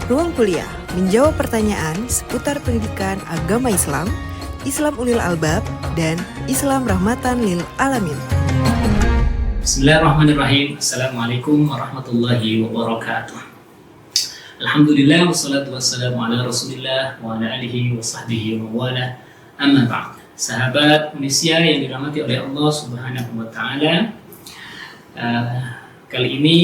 Ruang Kuliah menjawab pertanyaan seputar pendidikan agama Islam, Islam Ulil Albab, dan Islam Rahmatan Lil Alamin. Bismillahirrahmanirrahim. Assalamualaikum warahmatullahi wabarakatuh. Alhamdulillah wassalatu wassalamu ala Rasulillah wa ala alihi wa sahbihi wa wala. Amma ba'd. Sahabat Indonesia yang dirahmati oleh Allah Subhanahu wa taala. Kali ini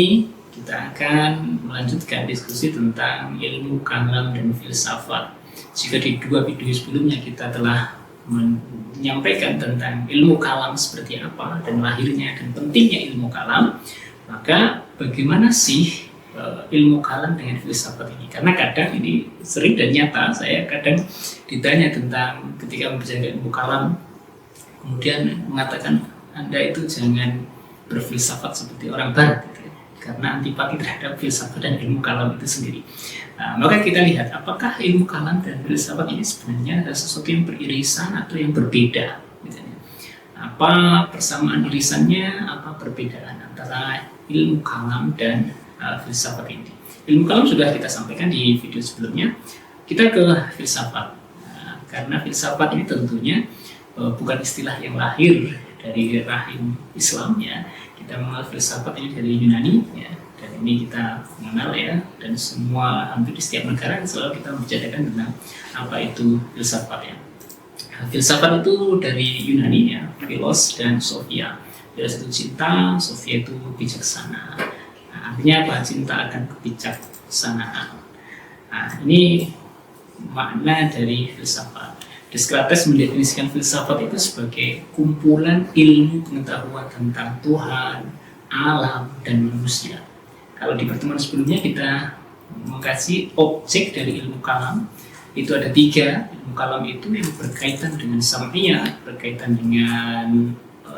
kita akan melanjutkan diskusi tentang ilmu kalam dan filsafat. Jika di dua video sebelumnya kita telah menyampaikan tentang ilmu kalam seperti apa dan lahirnya dan pentingnya ilmu kalam, maka bagaimana sih ilmu kalam dengan filsafat ini? Karena kadang ini sering dan nyata, saya kadang ditanya tentang ketika membicarakan ilmu kalam, kemudian mengatakan Anda itu jangan berfilsafat seperti orang Barat, karena antipati terhadap filsafat dan ilmu kalam itu sendiri. Maka kita lihat apakah ilmu kalam dan filsafat ini sebenarnya adalah sesuatu yang beririsan atau yang berbeda. Misalnya, apa persamaan irisannya, apa perbedaan antara ilmu kalam dan filsafat ini. Ilmu kalam sudah kita sampaikan di video sebelumnya. Kita ke filsafat, karena filsafat ini tentunya bukan istilah yang lahir dari rahim Islam, ya. Kita mengenal filsafat ini dari Yunani, ya, dan ini kita mengenal, ya, dan semua hampir di setiap negara selalu kita membicarakan tentang apa itu filsafat, ya. Filsafat itu dari Yunani, ya, philos dan sophia. Philos itu cinta, sophia itu bijaksana. Artinya apa? Cinta akan kebijaksanaan. Ini makna dari filsafat. Descartes mendefinisikan filsafat itu sebagai kumpulan ilmu pengetahuan tentang Tuhan, alam, dan manusia. Kalau di pertemuan sebelumnya kita mengkaji objek dari ilmu kalam, itu ada 3. Ilmu kalam itu yang berkaitan dengan sam'iyat, berkaitan dengan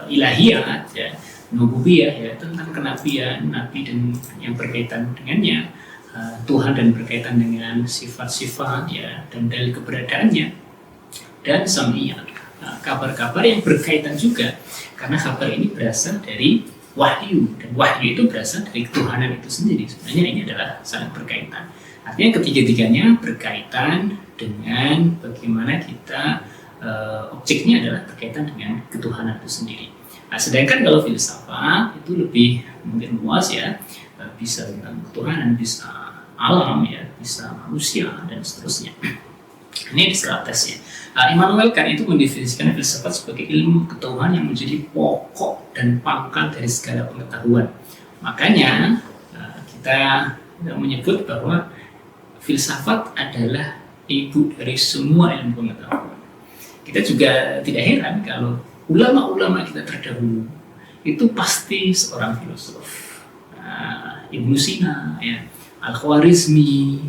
ilahiyat, ya, nububiyah, ya, tentang kenabian, nabi dan yang berkaitan dengannya, Tuhan dan berkaitan dengan sifat-sifat, ya, dan dalil keberadaannya, dan sam'iyat, kabar-kabar yang berkaitan juga, karena kabar ini berasal dari wahyu, dan wahyu itu berasal dari ketuhanan itu sendiri. Sebenarnya ini adalah sangat berkaitan. Artinya ketiga-tiganya berkaitan dengan bagaimana kita, objeknya adalah berkaitan dengan ketuhanan itu sendiri. Sedangkan kalau filsafat itu lebih mungkin luas, ya, bisa tentang ketuhanan, bisa alam, ya, bisa manusia, dan seterusnya. Ini Descartes, ya. Immanuel Kant itu mendefinisikan filsafat sebagai ilmu pengetahuan yang menjadi pokok dan pangkal dari segala pengetahuan. Makanya kita menyebut bahwa filsafat adalah ibu dari semua ilmu pengetahuan. Kita juga tidak heran kalau ulama-ulama kita terdahulu itu pasti seorang filosof. Ibnu Sina, ya, Al-Khwarizmi,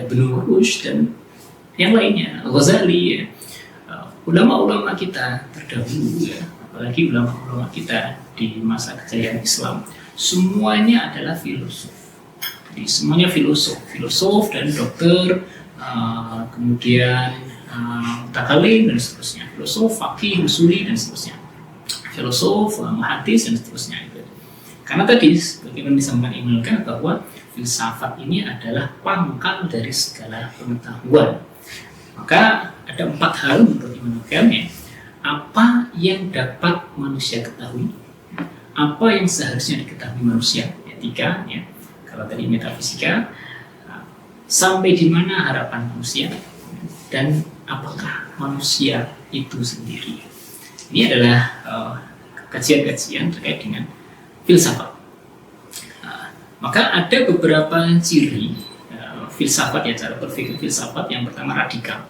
Ibnu Rushd, dan yang lainnya, Ghazali, ya. Ulama-ulama kita terdahulu, ya, apalagi ulama-ulama kita di masa kejayaan Islam, semuanya adalah filosof. Jadi semuanya filosof dan dokter, kemudian mutakalim dan seterusnya, filosof, faqih, usuli dan seterusnya, filosof, muhaddis dan seterusnya. Karena tadi bagaimana disampaikan Immanuel Kant bahwa filsafat ini adalah pangkal dari segala pengetahuan. Maka ada 4 hal menurut Immanuel Kant, ya. Apa yang dapat manusia ketahui, apa yang seharusnya diketahui manusia, etika, ya. Kalau tadi metafisika, sampai di mana harapan manusia, dan apakah manusia itu sendiri. Ini adalah kajian-kajian terkait dengan filsafat. Maka ada beberapa ciri filsafat, ya, cara berpikir filsafat. Yang pertama radikal.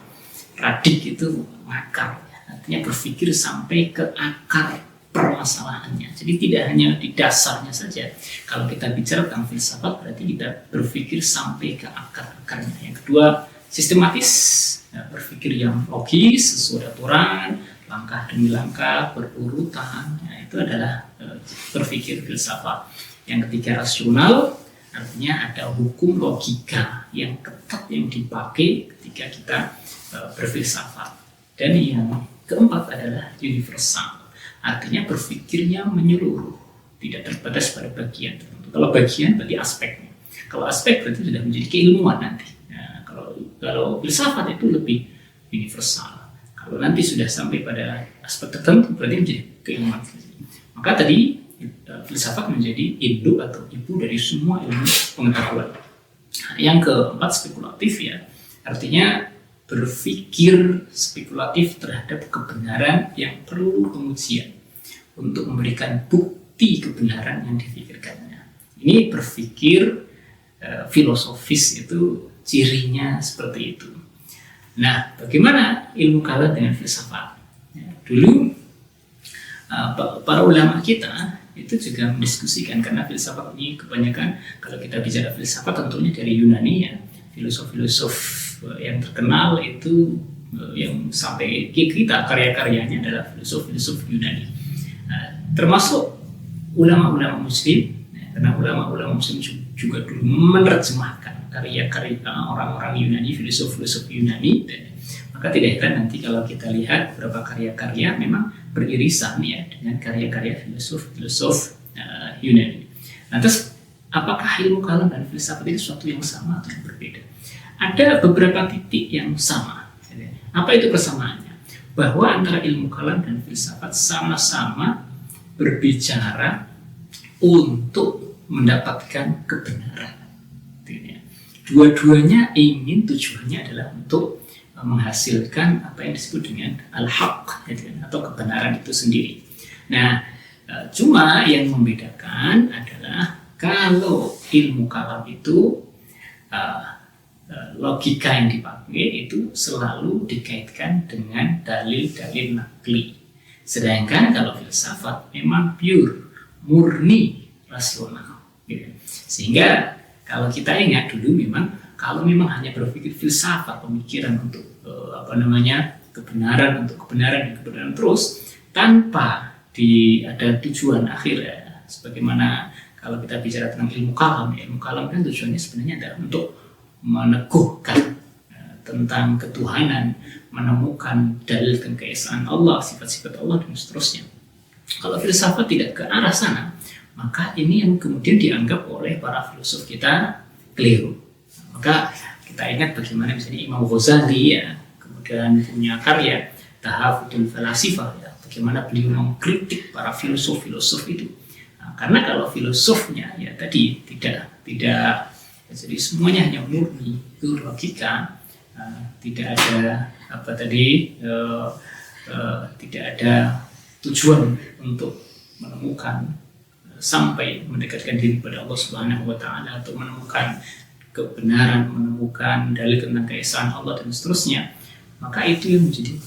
Radik itu akar, artinya berpikir sampai ke akar permasalahannya. Jadi tidak hanya di dasarnya saja. Kalau kita bicara tentang filsafat, berarti kita berpikir sampai ke akar-akarnya. Yang kedua, sistematis, ya, berpikir yang logis, sesuai aturan, langkah demi langkah, berurutan, ya, itu adalah berpikir filsafat. Yang ketiga, rasional, artinya ada hukum logika yang ketat yang dipakai ketika kita berfilsafat. Dan yang keempat adalah universal, artinya berpikirnya menyeluruh, tidak terbatas pada bagian tertentu. Kalau bagian berarti aspeknya, Kalau aspek berarti sudah menjadi keilmuan nanti. Nah, kalau filsafat itu lebih universal. Kalau nanti sudah sampai pada aspek tertentu berarti menjadi keilmuan. Maka tadi filsafat menjadi induk atau ibu dari semua ilmu pengetahuan. Nah, yang keempat spekulatif ya, artinya berpikir spekulatif terhadap kebenaran yang perlu pengujian untuk memberikan bukti kebenaran yang dipikirkannya. Ini berpikir filosofis itu cirinya seperti itu. Nah, bagaimana ilmu kalam dengan filsafat? Ya, dulu para ulama kita itu juga mendiskusikan, karena filsafat ini kebanyakan kalau kita bicara filsafat tentunya dari Yunani ya, filosof-filosof yang terkenal itu yang sampai kita karya-karyanya adalah filosof-filosof Yunani, termasuk ulama-ulama Muslim, karena ulama-ulama Muslim juga dulu menerjemahkan karya-karya orang-orang Yunani, filosof-filosof Yunani. Maka tidak heran nanti kalau kita lihat beberapa karya-karya memang beririsan ya dengan karya-karya filosof Yunani. Nah, terus apakah ilmu kalam dan filsafat itu sesuatu yang sama atau yang berbeda? Ada beberapa titik yang sama. Apa itu persamaannya? Bahwa antara ilmu kalam dan filsafat sama-sama berbicara untuk mendapatkan kebenaran. Dua-duanya ingin, tujuannya adalah untuk menghasilkan apa yang disebut dengan al-haq atau kebenaran itu sendiri. Nah, cuma yang membedakan adalah kalau ilmu kalam itu logika yang dipakai itu selalu dikaitkan dengan dalil-dalil nakli. Sedangkan kalau filsafat memang pure, murni, rasional. Sehingga kalau kita ingat dulu memang kalau memang hanya berpikir filsafat, pemikiran untuk kebenaran, untuk kebenaran dan kebenaran terus tanpa ada tujuan akhir ya. Sebagaimana kalau kita bicara tentang ilmu kalam kan tujuannya sebenarnya adalah untuk meneguhkan tentang ketuhanan, menemukan dalil dan keesaan Allah, sifat-sifat Allah dan seterusnya. Kalau filsafat tidak ke arah sana, maka ini yang kemudian dianggap oleh para filosof kita keliru. Maka kita ingat bagaimana misalnya Imam Ghazali ya, kemudian punya karya Tahafudul Falasifah ya, bagaimana beliau mengkritik para filosof itu. Nah, karena kalau filosofnya ya tadi tidak jadi semuanya hanya murni itu logika, tidak ada tidak ada tujuan untuk menemukan sampai mendekatkan diri kepada Allah Subhanahu wa taala atau menemukan kebenaran, menemukan dalil tentang keesaan Allah dan seterusnya, maka itu yang menjadi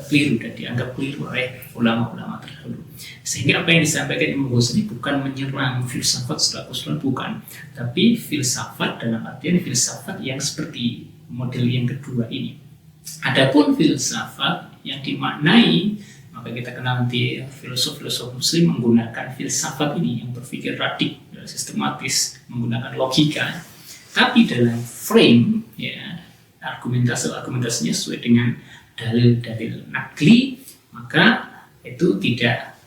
keliru dan dianggap keliru oleh ulama-ulama terdahulu. Sehingga apa yang disampaikan Imam Ghazali bukan menyerang filsafat secara keseluruhan, bukan, tapi filsafat dalam artian filsafat yang seperti model yang kedua ini. Adapun filsafat yang dimaknai, maka kita kenal nanti filosof-filosof Muslim menggunakan filsafat ini yang berpikir radik, sistematis, menggunakan logika, tapi dalam frame ya argumentasinya sesuai dengan dalil-dalil nakli, maka itu tidak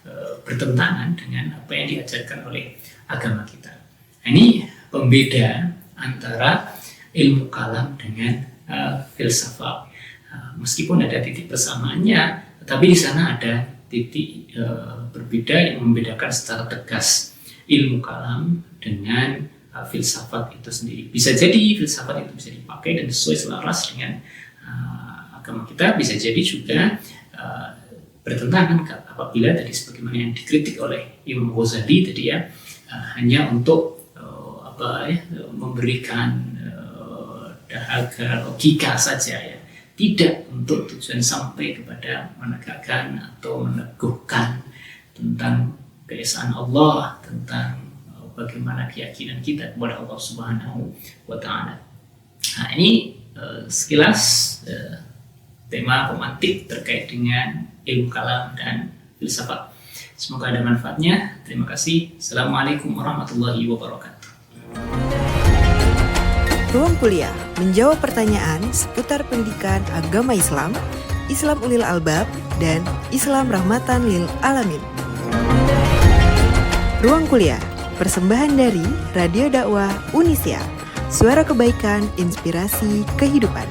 bertentangan dengan apa yang diajarkan oleh agama kita. Ini pembeda antara ilmu kalam dengan filsafat. Meskipun ada titik persamaannya, tetapi di sana ada titik berbeda yang membedakan secara tegas ilmu kalam dengan filsafat itu sendiri. Bisa jadi filsafat itu bisa dipakai dan sesuai selaras dengan agama kita, bisa jadi juga bertentangan apabila tadi sebagaimana yang dikritik oleh Imam Ghazali tadi ya, hanya untuk memberikan dahaga logika saja ya, tidak untuk tujuan sampai kepada menegakkan atau meneguhkan tentang keesaan Allah, tentang bagaimana keyakinan kita kepada Allah Subhanahu wa taala. Nah, ini sekilas tema pemantik terkait dengan ilmu kalam dan filsafat. Semoga ada manfaatnya. Terima kasih. Assalamualaikum warahmatullahi wabarakatuh. Ruang Kuliah menjawab pertanyaan seputar pendidikan agama Islam, Islam Ulil Albab, dan Islam Rahmatan Lil Alamin. Ruang Kuliah, persembahan dari Radio Dakwah Unisia. Suara kebaikan, inspirasi kehidupan.